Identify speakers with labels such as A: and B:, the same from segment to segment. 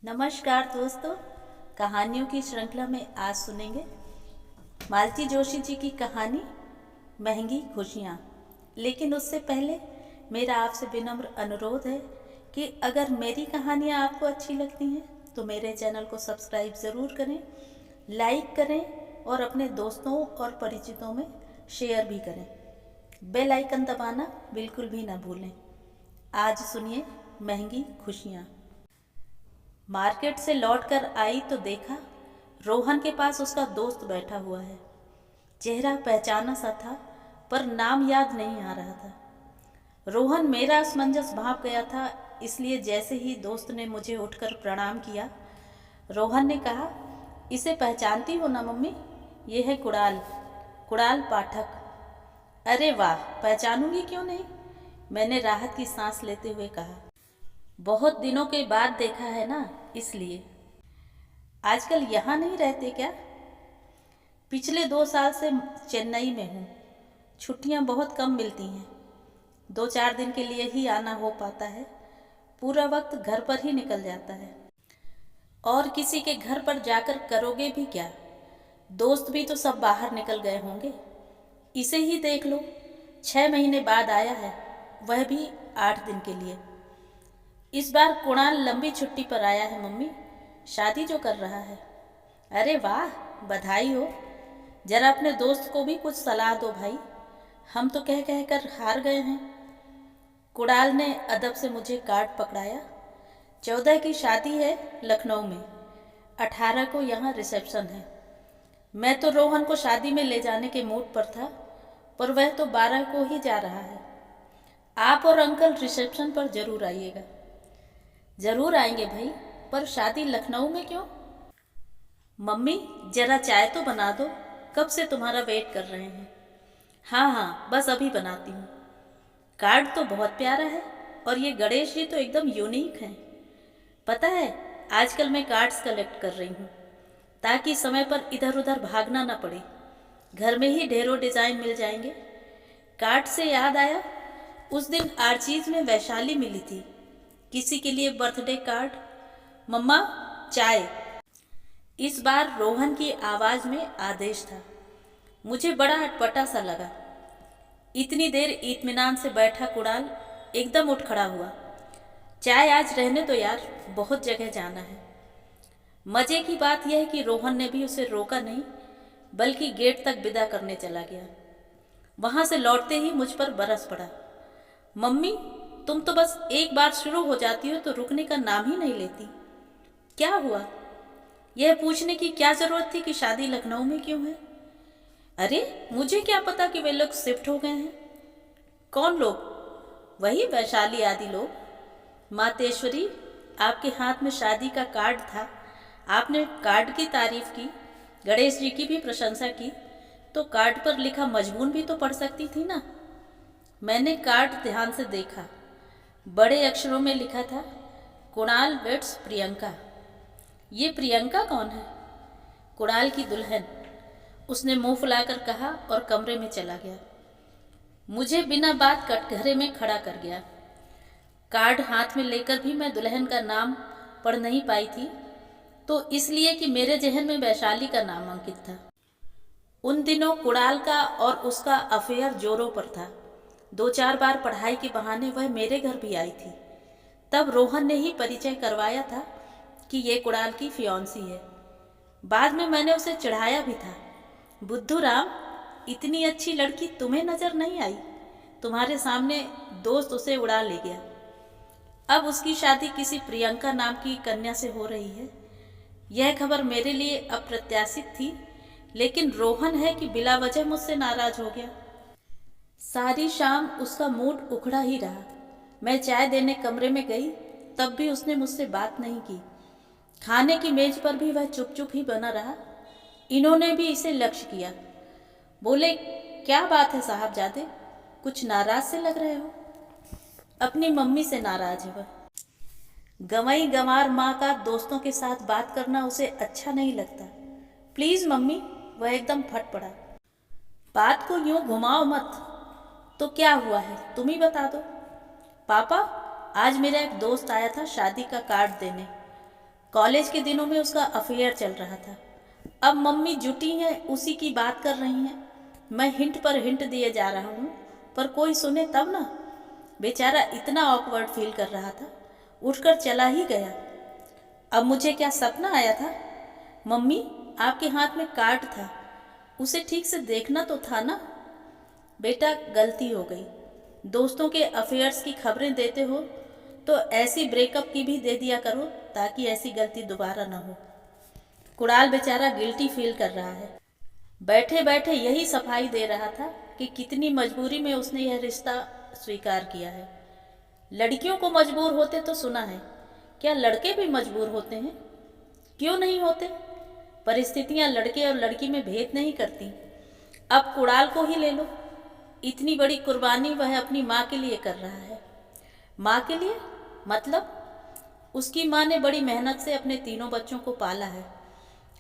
A: नमस्कार दोस्तों। कहानियों की श्रृंखला में आज सुनेंगे मालती जोशी जी की कहानी महंगी खुशियाँ। लेकिन उससे पहले मेरा आपसे विनम्र अनुरोध है कि अगर मेरी कहानियाँ आपको अच्छी लगती हैं तो मेरे चैनल को सब्सक्राइब ज़रूर करें, लाइक करें और अपने दोस्तों और परिचितों में शेयर भी करें। बेल आइकन दबाना बिल्कुल भी ना भूलें। आज सुनिए महंगी खुशियाँ। मार्केट से लौटकर आई तो देखा रोहन के पास उसका दोस्त बैठा हुआ है। चेहरा पहचाना सा था पर नाम याद नहीं आ रहा था। रोहन मेरा असमंजस भांप गया था, इसलिए जैसे ही दोस्त ने मुझे उठकर प्रणाम किया, रोहन ने कहा, इसे पहचानती हो ना मम्मी? ये है कुणाल, कुणाल पाठक। अरे वाह, पहचानूंगी क्यों नहीं, मैंने राहत की सांस लेते हुए कहा। बहुत दिनों के बाद देखा है ना, इसलिए। आजकल यहाँ नहीं रहते क्या? पिछले 2 साल से चेन्नई में हूँ। छुट्टियाँ बहुत कम मिलती हैं, 2-4 दिन के लिए ही आना हो पाता है। पूरा वक्त घर पर ही निकल जाता है। और किसी के घर पर जाकर करोगे भी क्या? दोस्त भी तो सब बाहर निकल गए होंगे। इसे ही देख लो, 6 महीने बाद आया है, वह भी 8 दिन के लिए। इस बार कुणाल लंबी छुट्टी पर आया है मम्मी, शादी जो कर रहा है। अरे वाह, बधाई हो। जरा अपने दोस्त को भी कुछ सलाह दो भाई, हम तो कह कह कर हार गए हैं। कुणाल ने अदब से मुझे कार्ड पकड़ाया। 14 की शादी है लखनऊ में, 18 को यहाँ रिसेप्शन है। मैं तो रोहन को शादी में ले जाने के मूड पर था, पर वह तो 12 को ही जा रहा है। आप और अंकल रिसेप्शन पर जरूर आइएगा। जरूर आएंगे भाई, पर शादी लखनऊ में क्यों? मम्मी जरा चाय तो बना दो, कब से तुम्हारा वेट कर रहे हैं। हाँ हाँ, बस अभी बनाती हूँ। कार्ड तो बहुत प्यारा है, और ये गणेश जी तो एकदम यूनिक हैं। पता है, आजकल मैं कार्ड्स कलेक्ट कर रही हूँ ताकि समय पर इधर उधर भागना ना पड़े। घर में ही ढेरों डिज़ाइन मिल जाएंगे। कार्ड से याद आया, उस दिन आर्चीज में वैशाली मिली थी, किसी के लिए बर्थडे कार्ड। मम्मा चाय। इस बार रोहन की आवाज में आदेश था। मुझे बड़ा अटपटा सा लगा। इतनी देर इत्मीनान से बैठा कुणाल एकदम उठ खड़ा हुआ। चाय आज रहने दो यार, बहुत जगह जाना है। मजे की बात यह है कि रोहन ने भी उसे रोका नहीं, बल्कि गेट तक विदा करने चला गया। वहां से लौटते ही मुझ पर बरस पड़ा। मम्मी तुम तो बस एक बार शुरू हो जाती हो तो रुकने का नाम ही नहीं लेती। क्या हुआ? यह पूछने की क्या जरूरत थी कि शादी लखनऊ में क्यों है? अरे मुझे क्या पता कि वे लोग शिफ्ट हो गए हैं। कौन लोग? वही वैशाली आदि लोग। मातेश्वरी, आपके हाथ में शादी का कार्ड था, आपने कार्ड की तारीफ की, गणेश जी की भी प्रशंसा की, तो कार्ड पर लिखा मजमून भी तो पढ़ सकती थी ना। मैंने कार्ड ध्यान से देखा। बड़े अक्षरों में लिखा था, कुणाल वेट्स प्रियंका। ये प्रियंका कौन है? कुणाल की दुल्हन, उसने मुंह फुलाकर कहा और कमरे में चला गया। मुझे बिना बात कटघरे में खड़ा कर गया। कार्ड हाथ में लेकर भी मैं दुल्हन का नाम पढ़ नहीं पाई थी, तो इसलिए कि मेरे जहन में वैशाली का नाम अंकित था। उन दिनों कुणाल का और उसका अफेयर जोरों पर था। 2-4 बार पढ़ाई के बहाने वह मेरे घर भी आई थी। तब रोहन ने ही परिचय करवाया था कि ये कुणाल की फियांसी है। बाद में मैंने उसे चिढ़ाया भी था, बुद्धू राम, इतनी अच्छी लड़की तुम्हें नजर नहीं आई? तुम्हारे सामने दोस्त उसे उड़ा ले गया। अब उसकी शादी किसी प्रियंका नाम की कन्या से हो रही है। यह खबर मेरे लिए अप्रत्याशित थी, लेकिन रोहन है कि बिला वजह मुझसे नाराज हो गया। सारी शाम उसका मूड उखड़ा ही रहा। मैं चाय देने कमरे में गई, तब भी उसने मुझसे बात नहीं की। खाने की मेज पर भी वह चुप चुप ही बना रहा। इन्होंने भी इसे लक्ष्य किया। बोले, क्या बात है साहबजादे, कुछ नाराज से लग रहे हो? अपनी मम्मी से नाराज है वह। गंवाई गंवार माँ का दोस्तों के साथ बात करना उसे अच्छा नहीं लगता। प्लीज मम्मी, वह एकदम फट पड़ा। बात को यूं घुमाओ मत। तो क्या हुआ है, तुम ही बता दो। पापा, आज मेरा एक दोस्त आया था शादी का कार्ड देने। कॉलेज के दिनों में उसका अफेयर चल रहा था। अब मम्मी जुटी हैं, उसी की बात कर रही हैं। मैं हिंट पर हिंट दिए जा रहा हूँ, पर कोई सुने तब ना। बेचारा इतना ऑकवर्ड फील कर रहा था, उठकर चला ही गया। अब मुझे क्या सपना आया था? मम्मी, आपके हाथ में कार्ड था, उसे ठीक से देखना तो था ना। बेटा, गलती हो गई। दोस्तों के अफेयर्स की खबरें देते हो तो ऐसी ब्रेकअप की भी दे दिया करो, ताकि ऐसी गलती दोबारा ना हो। कुणाल बेचारा गिल्टी फील कर रहा है। बैठे बैठे यही सफाई दे रहा था कि कितनी मजबूरी में उसने यह रिश्ता स्वीकार किया है। लड़कियों को मजबूर होते तो सुना है, क्या लड़के भी मजबूर होते हैं? क्यों नहीं होते? परिस्थितियां लड़के और लड़की में भेद नहीं करती। अब कुणाल को ही ले लो, इतनी बड़ी कुर्बानी वह अपनी माँ के लिए कर रहा है। माँ के लिए मतलब? उसकी माँ ने बड़ी मेहनत से अपने तीनों बच्चों को पाला है।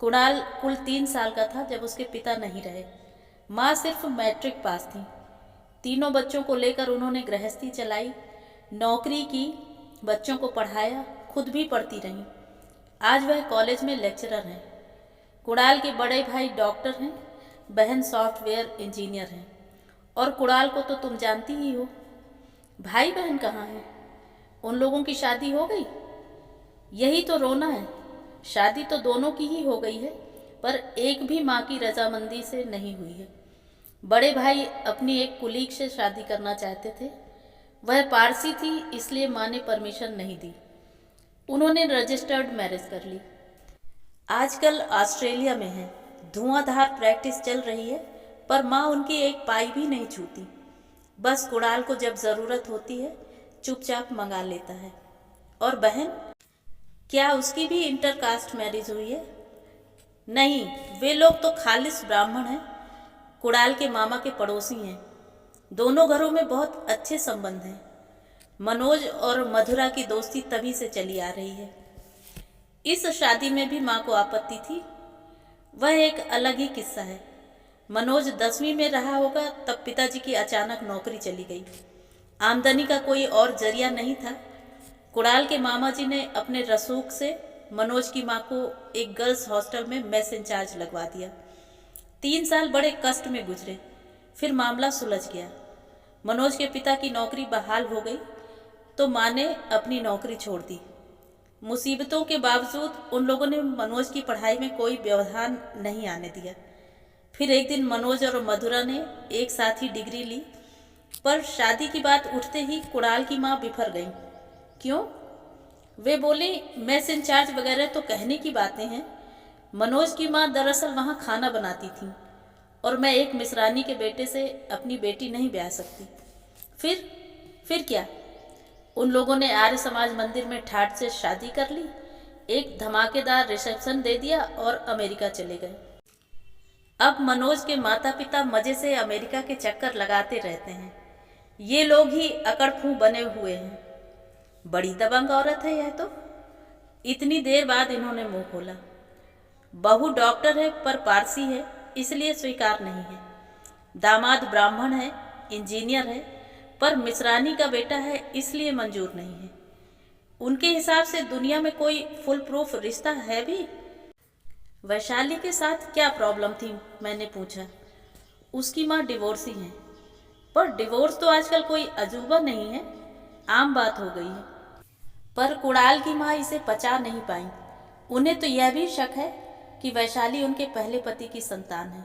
A: कुणाल कुल 3 साल का था जब उसके पिता नहीं रहे। माँ सिर्फ मैट्रिक पास थी। तीनों बच्चों को लेकर उन्होंने गृहस्थी चलाई, नौकरी की, बच्चों को पढ़ाया, खुद भी पढ़ती रहीं। आज वह कॉलेज में लेक्चरर हैं। कुणाल के बड़े भाई डॉक्टर हैं, बहन सॉफ्टवेयर इंजीनियर हैं। और कुणाल को तो तुम जानती ही हो। भाई बहन कहाँ हैं? उन लोगों की शादी हो गई? यही तो रोना है। शादी तो दोनों की ही हो गई है, पर एक भी माँ की रजामंदी से नहीं हुई है। बड़े भाई अपनी एक कुलीग से शादी करना चाहते थे। वह पारसी थी, इसलिए माँ ने परमिशन नहीं दी। उन्होंने रजिस्टर्ड मैरिज कर ली। आजकल ऑस्ट्रेलिया में है, धुआंधार प्रैक्टिस चल रही है, पर माँ उनकी एक पाई भी नहीं छूती। बस कुणाल को जब ज़रूरत होती है चुपचाप मंगा लेता है। और बहन, क्या उसकी भी इंटरकास्ट मैरिज हुई है? नहीं, वे लोग तो खालिस ब्राह्मण हैं। कुणाल के मामा के पड़ोसी हैं। दोनों घरों में बहुत अच्छे संबंध हैं। मनोज और मधुरा की दोस्ती तभी से चली आ रही है। इस शादी में भी माँ को आपत्ति थी। वह एक अलग ही किस्सा है। मनोज 10वीं में रहा होगा तब पिताजी की अचानक नौकरी चली गई। आमदनी का कोई और जरिया नहीं था। कुणाल के मामा जी ने अपने रसूख से मनोज की माँ को एक गर्ल्स हॉस्टल में मेस इंचार्ज लगवा दिया। 3 साल बड़े कष्ट में गुजरे, फिर मामला सुलझ गया। मनोज के पिता की नौकरी बहाल हो गई तो माँ ने अपनी नौकरी छोड़ दी। मुसीबतों के बावजूद उन लोगों ने मनोज की पढ़ाई में कोई व्यवधान नहीं आने दिया। फिर एक दिन मनोज और मधुरा ने एक साथ ही डिग्री ली, पर शादी की बात उठते ही कुणाल की माँ बिफर गई। क्यों? वे बोली, मेस इंचार्ज वगैरह तो कहने की बातें हैं। मनोज की माँ दरअसल वहाँ खाना बनाती थी, और मैं एक मिसरानी के बेटे से अपनी बेटी नहीं ब्याह सकती। फिर क्या? उन लोगों ने आर्य समाज मंदिर में ठाट से शादी कर ली, एक धमाकेदार रिसेप्शन दे दिया और अमेरिका चले गए। अब मनोज के माता पिता मजे से अमेरिका के चक्कर लगाते रहते हैं। ये लोग ही अकड़फू बने हुए हैं। बड़ी दबंग औरत है यह तो। इतनी देर बाद इन्होंने मुंह खोला। बहू डॉक्टर है पर पारसी है, इसलिए स्वीकार नहीं है। दामाद ब्राह्मण है, इंजीनियर है, पर मिसरानी का बेटा है, इसलिए मंजूर नहीं है। उनके हिसाब से दुनिया में कोई फुल प्रूफ रिश्ता है भी? वैशाली के साथ क्या प्रॉब्लम थी, मैंने पूछा। उसकी माँ डिवोर्सी है। पर डिवोर्स तो आजकल कोई अजूबा नहीं है, आम बात हो गई है। पर कुणाल की माँ इसे पचा नहीं पाई। उन्हें तो यह भी शक है कि वैशाली उनके पहले पति की संतान है।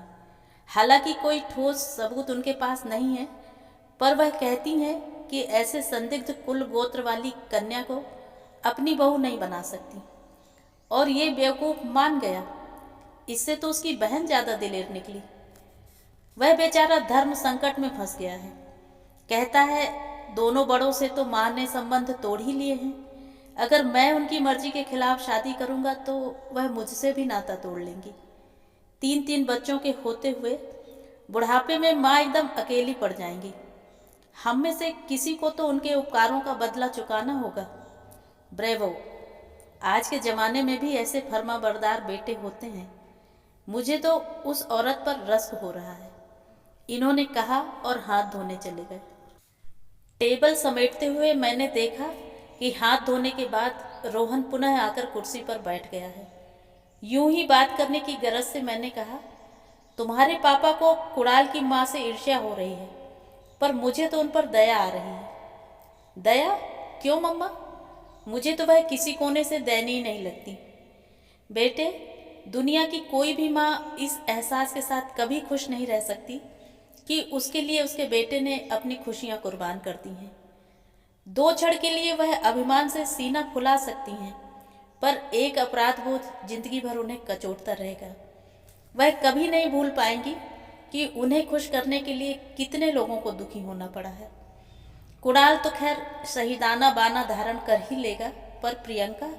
A: हालांकि कोई ठोस सबूत उनके पास नहीं है, पर वह कहती हैं कि ऐसे संदिग्ध कुल गोत्र वाली कन्या को अपनी बहू नहीं बना सकती। और ये बेवकूफ़ मान गया। इससे तो उसकी बहन ज़्यादा दिलेर निकली। वह बेचारा धर्म संकट में फंस गया है। कहता है, दोनों बड़ों से तो माँ ने संबंध तोड़ ही लिए हैं। अगर मैं उनकी मर्जी के खिलाफ शादी करूँगा तो वह मुझसे भी नाता तोड़ लेंगी। 3 बच्चों के होते हुए बुढ़ापे में माँ एकदम अकेली पड़ जाएंगी। हम में से किसी को तो उनके उपकारों का बदला चुकाना होगा। ब्रेवो, आज के ज़माने में भी ऐसे फर्माबरदार बेटे होते हैं। मुझे तो उस औरत पर रश्क हो रहा है। इन्होंने कहा और हाथ धोने चले गए। टेबल समेटते हुए मैंने देखा कि हाथ धोने के बाद रोहन पुनः आकर कुर्सी पर बैठ गया है। यूं ही बात करने की गरज से मैंने कहा, तुम्हारे पापा को कुणाल की माँ से ईर्ष्या हो रही है, पर मुझे तो उन पर दया आ रही है। दया? क्यों मम्मा? मुझे तो वह किसी कोने से दयनीय नहीं लगती। बेटे, दुनिया की कोई भी माँ इस एहसास के साथ कभी खुश नहीं रह सकती कि उसके लिए उसके बेटे ने अपनी खुशियाँ कुर्बान कर दी हैं। 2 क्षण के लिए वह अभिमान से सीना फुला सकती हैं, पर एक अपराध बोध जिंदगी भर उन्हें कचोटता रहेगा। वह कभी नहीं भूल पाएंगी कि उन्हें खुश करने के लिए कितने लोगों को दुखी होना पड़ा है। कुणाल तो खैर शहीदाना बाना धारण कर ही लेगा, पर प्रियंका,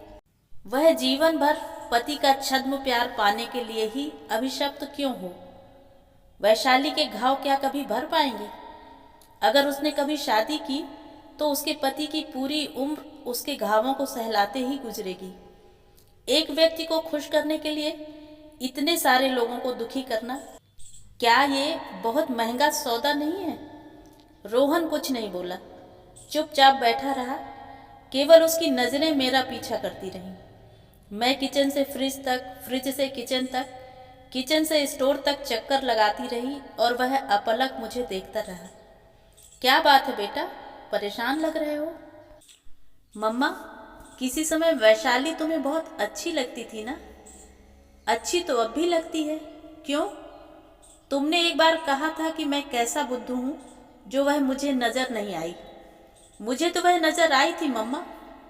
A: वह जीवन भर पति का छद्म प्यार पाने के लिए ही अभिशप्त क्यों हो? वैशाली के घाव क्या कभी भर पाएंगे? अगर उसने कभी शादी की तो उसके पति की पूरी उम्र उसके घावों को सहलाते ही गुजरेगी। एक व्यक्ति को खुश करने के लिए इतने सारे लोगों को दुखी करना, क्या ये बहुत महंगा सौदा नहीं है? रोहन कुछ नहीं बोला, चुपचाप बैठा रहा। केवल उसकी नजरें मेरा पीछा करती रहीं। मैं किचन से फ्रिज तक, फ्रिज से किचन तक, किचन से स्टोर तक चक्कर लगाती रही और वह अपलक मुझे देखता रहा। क्या बात है बेटा, परेशान लग रहे हो? मम्मा, किसी समय वैशाली तुम्हें बहुत अच्छी लगती थी ना? अच्छी तो अब भी लगती है। क्यों? तुमने एक बार कहा था कि मैं कैसा बुद्धू हूँ जो वह मुझे नजर नहीं आई। मुझे तो वह नजर आई थी मम्मा,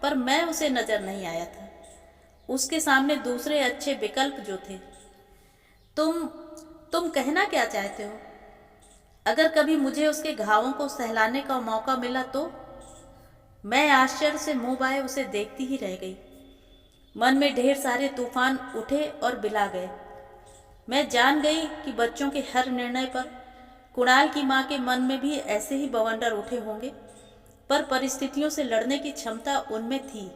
A: पर मैं उसे नजर नहीं आया था। उसके सामने दूसरे अच्छे विकल्प जो थे। तुम कहना क्या चाहते हो? अगर कभी मुझे उसके घावों को सहलाने का मौका मिला तो? मैं आश्चर्य से मुंह बाए उसे देखती ही रह गई। मन में ढेर सारे तूफान उठे और बिला गए। मैं जान गई कि बच्चों के हर निर्णय पर कुणाल की माँ के मन में भी ऐसे ही बवंडर उठे होंगे, पर परिस्थितियों से लड़ने की क्षमता उनमें थी।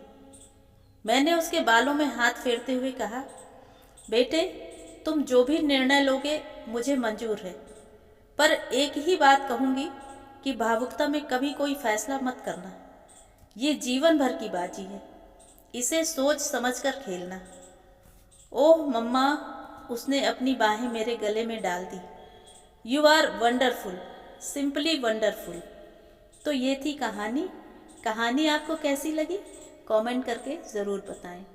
A: मैंने उसके बालों में हाथ फेरते हुए कहा, बेटे, तुम जो भी निर्णय लोगे मुझे मंजूर है, पर एक ही बात कहूँगी कि भावुकता में कभी कोई फैसला मत करना। ये जीवन भर की बाजी है, इसे सोच समझकर खेलना। ओह मम्मा, उसने अपनी बाहें मेरे गले में डाल दी। You are wonderful, simply wonderful. तो ये थी कहानी। कहानी आपको कैसी लगी? कमेंट करके ज़रूर बताएं।